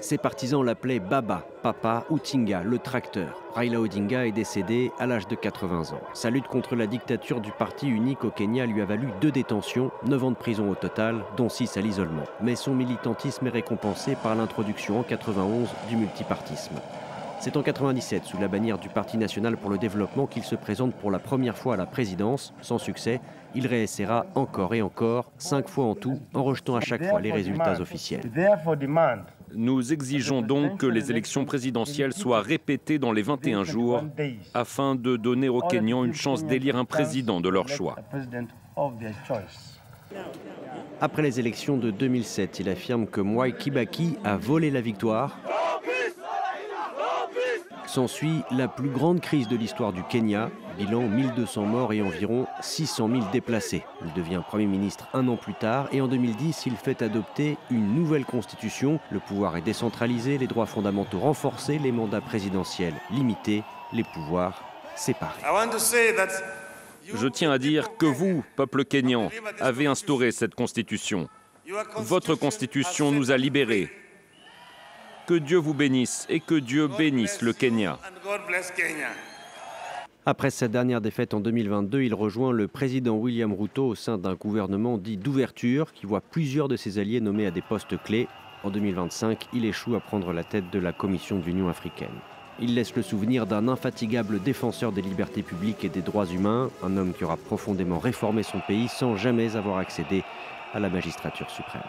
Ses partisans l'appelaient Baba, Papa Odinga, le tracteur. Raila Odinga est décédé à l'âge de 80 ans. Sa lutte contre la dictature du parti unique au Kenya lui a valu 2 détentions, 9 ans de prison au total, dont 6 à l'isolement. Mais son militantisme est récompensé par l'introduction en 91 du multipartisme. C'est en 97, sous la bannière du Parti national pour le développement, qu'il se présente pour la première fois à la présidence. Sans succès, il réessayera encore et encore, 5 fois en tout, en rejetant à chaque fois les résultats officiels. Nous exigeons donc que les élections présidentielles soient répétées dans les 21 jours afin de donner aux Kenyans une chance d'élire un président de leur choix. Après les élections de 2007, il affirme que Mwai Kibaki a volé la victoire. S'ensuit la plus grande crise de l'histoire du Kenya, bilan 1200 morts et environ 600 000 déplacés. Il devient Premier ministre 1 an plus tard et en 2010, il fait adopter une nouvelle constitution. Le pouvoir est décentralisé, les droits fondamentaux renforcés, les mandats présidentiels limités, les pouvoirs séparés. Je tiens à dire que vous, peuple kényan, avez instauré cette constitution. Votre constitution nous a libérés. Que Dieu vous bénisse et que Dieu bénisse le Kenya. Après sa dernière défaite en 2022, il rejoint le président William Ruto au sein d'un gouvernement dit d'ouverture qui voit plusieurs de ses alliés nommés à des postes clés. En 2025, il échoue à prendre la tête de la Commission de l'Union africaine. Il laisse le souvenir d'un infatigable défenseur des libertés publiques et des droits humains, un homme qui aura profondément réformé son pays sans jamais avoir accédé à la magistrature suprême.